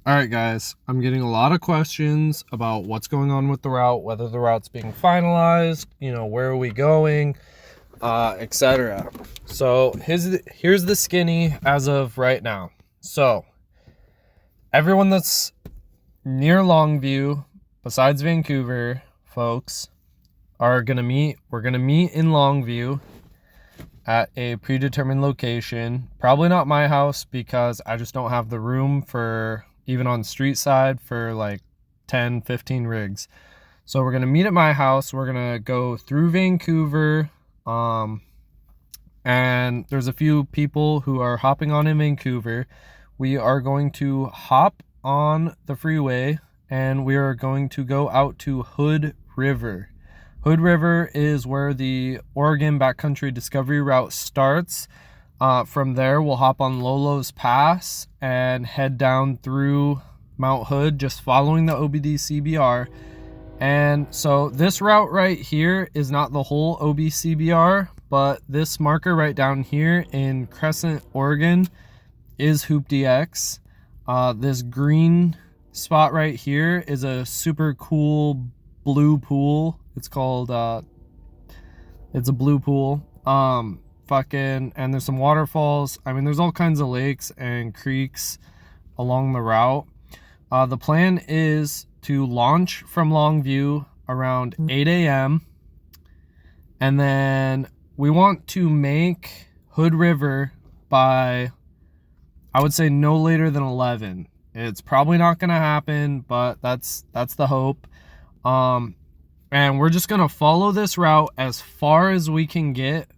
All right, guys, I'm getting a lot of questions about what's going on with the route, whether the route's being finalized, where are we going, etc. So here's the skinny as of right now. So everyone that's near Longview, besides Vancouver folks, are gonna meet. We're gonna meet in Longview at a predetermined location. Probably not my house because I just don't have the room for, even on street side, for like 10-15 rigs. So we're gonna meet at my house. We're gonna go through Vancouver, and there's a few people who are hopping on in Vancouver. We are going to hop on the freeway and we are going to go out to Hood River. Hood River is where the Oregon Backcountry Discovery Route starts. From there, we'll hop on Lolo's Pass and head down through Mount Hood, just following the OBD-CBR. And so this route right here is not the whole OB-CBR, but this marker right down here in Crescent, Oregon is HoopDX. This green spot right here is a super cool blue pool. It's called it's a blue pool. And there's some waterfalls. I mean, there's all kinds of lakes and creeks along the route. The plan is to launch from Longview around 8 a.m. and then we want to make Hood River by, I would say, no later than 11. It's probably not gonna happen, but that's the hope. And we're just gonna follow this route as far as we can get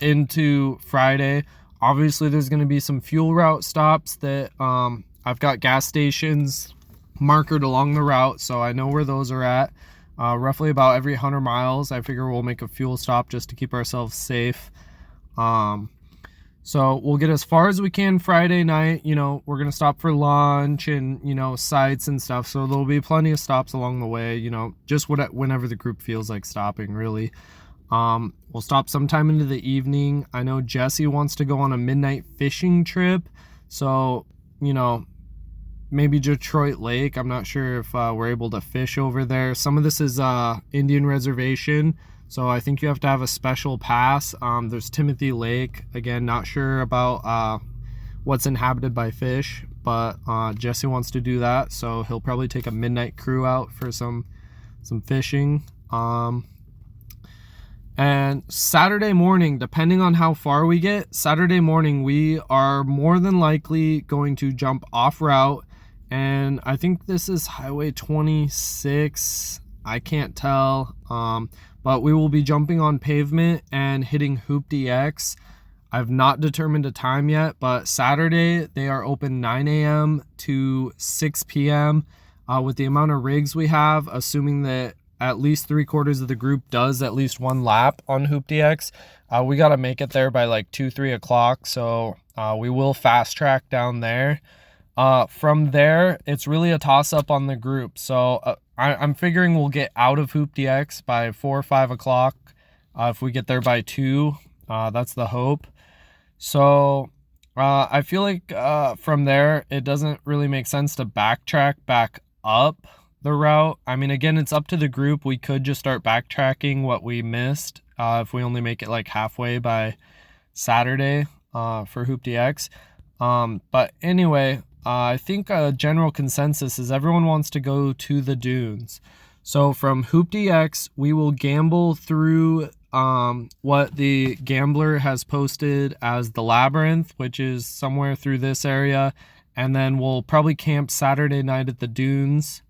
into Friday. Obviously, there's gonna be some fuel route stops that I've got gas stations markered along the route, so I know where those are at. Roughly about every 100 miles, I figure we'll make a fuel stop just to keep ourselves safe. So we'll get as far as we can Friday night. We're going to stop for lunch and, sites and stuff. So there'll be plenty of stops along the way, just whenever the group feels like stopping, really. We'll stop sometime into the evening. I know Jesse wants to go on a midnight fishing trip. So, maybe Detroit Lake. I'm not sure if we're able to fish over there. Some of this is Indian reservation. So I think you have to have a special pass. There's Timothy Lake. Again, not sure about what's inhabited by fish, but Jesse wants to do that. So he'll probably take a midnight crew out for some fishing. And Saturday morning, depending on how far we get, Saturday morning, we are more than likely going to jump off route. And I think this is Highway 26. I can't tell. But we will be jumping on pavement and hitting HoopDX. I've not determined a time yet, but Saturday they are open 9 a.m. to 6 p.m. With the amount of rigs we have, assuming that at least 3/4 of the group does at least one lap on HoopDX, we got to make it there by like 2-3 o'clock. So we will fast track down there. From there, it's really a toss-up on the group. So I'm figuring we'll get out of HoopDX by 4 or 5 o'clock. If we get there by 2, that's the hope. So I feel like from there, it doesn't really make sense to backtrack back up the route. I mean, again, it's up to the group. We could just start backtracking what we missed if we only make it like halfway by Saturday for HoopDX. But anyway, I think a general consensus is everyone wants to go to the dunes. So from HoopDX, we will gamble through what the gambler has posted as the labyrinth, which is somewhere through this area. And then we'll probably camp Saturday night at the dunes.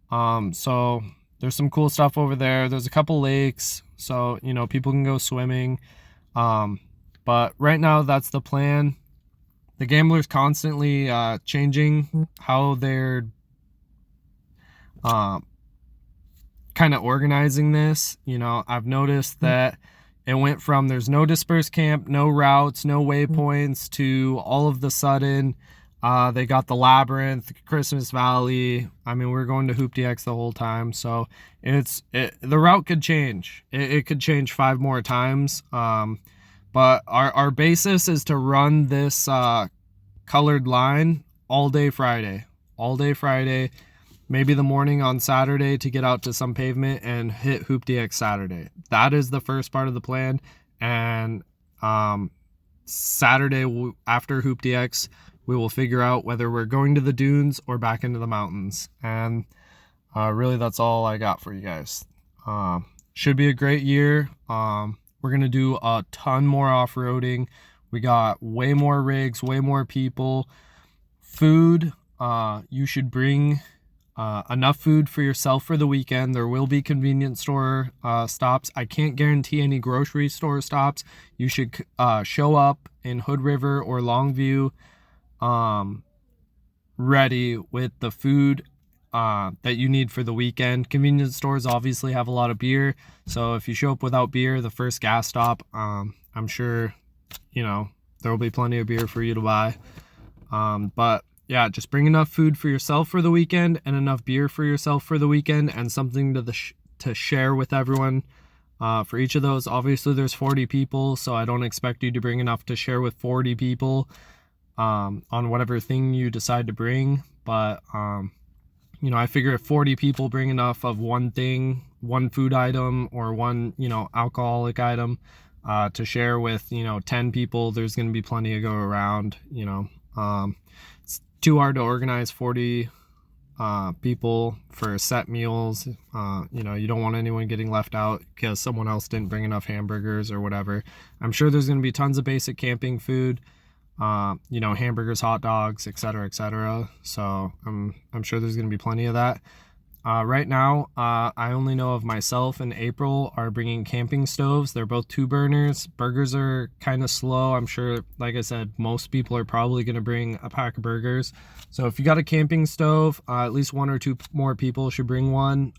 So there's some cool stuff over there. There's a couple lakes, so, people can go swimming. But right now, that's the plan. The gambler's constantly changing how they're kind of organizing this. I've noticed that it went from there's no dispersed camp, no routes, no waypoints, to all of the sudden they got the labyrinth, Christmas Valley. I mean, we're going to HoopDX the whole time, so the route could change. It could change 5 more times. But our basis is to run this colored line all day Friday. all day Friday, maybe the morning on Saturday to get out to some pavement and hit Hoop DX Saturday. That is the first part of the plan. And Saturday after Hoop DX, we will figure out whether we're going to the dunes or back into the mountains. And really, that's all I got for you guys. Should be a great year. We're going to do a ton more off-roading. We got way more rigs, way more people. Food, you should bring enough food for yourself for the weekend. There will be convenience store stops. I can't guarantee any grocery store stops. You should show up in Hood River or Longview ready with the food that you need for the weekend. Convenience stores obviously have a lot of beer, so if you show up without beer, the first gas stop, I'm sure, you know, there will be plenty of beer for you to buy. But yeah, just bring enough food for yourself for the weekend and enough beer for yourself for the weekend, and something to share with everyone for each of those. Obviously, there's 40 people, so I don't expect you to bring enough to share with 40 people on whatever thing you decide to bring. But you know, I figure if 40 people bring enough of one thing, one food item or one, you know, alcoholic item to share with, you know, 10 people, there's going to be plenty to go around. You know, it's too hard to organize 40 people for set meals. You know, you don't want anyone getting left out because someone else didn't bring enough hamburgers or whatever. I'm sure there's going to be tons of basic camping food, you know, hamburgers, hot dogs, etc., etc. So I'm sure there's going to be plenty of that. Right now, I only know of myself and April are bringing camping stoves. They're both 2 burners. Burgers are kind of slow. I'm sure, like I said, most people are probably going to bring a pack of burgers. So if you got a camping stove, at least 1 or 2 more people should bring one,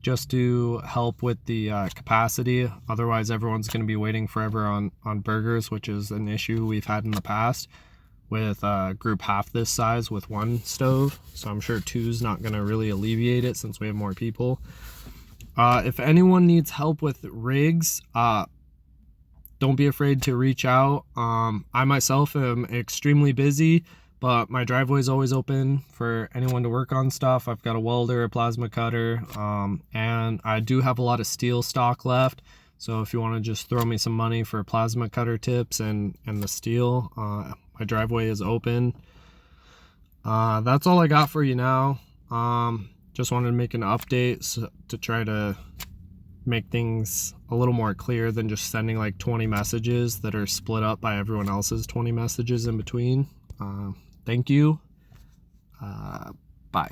just to help with the capacity. Otherwise, everyone's going to be waiting forever on burgers, which is an issue we've had in the past with a group half this size with 1 stove. So I'm sure 2's not going to really alleviate it since we have more people. If anyone needs help with rigs, don't be afraid to reach out. I myself am extremely busy, but my driveway is always open for anyone to work on stuff. I've got a welder, a plasma cutter, and I do have a lot of steel stock left. So if you want to just throw me some money for plasma cutter tips and the steel, my driveway is open. That's all I got for you now. Just wanted to make an update to try to make things a little more clear than just sending like 20 messages that are split up by everyone else's 20 messages in between. Thank you. Bye.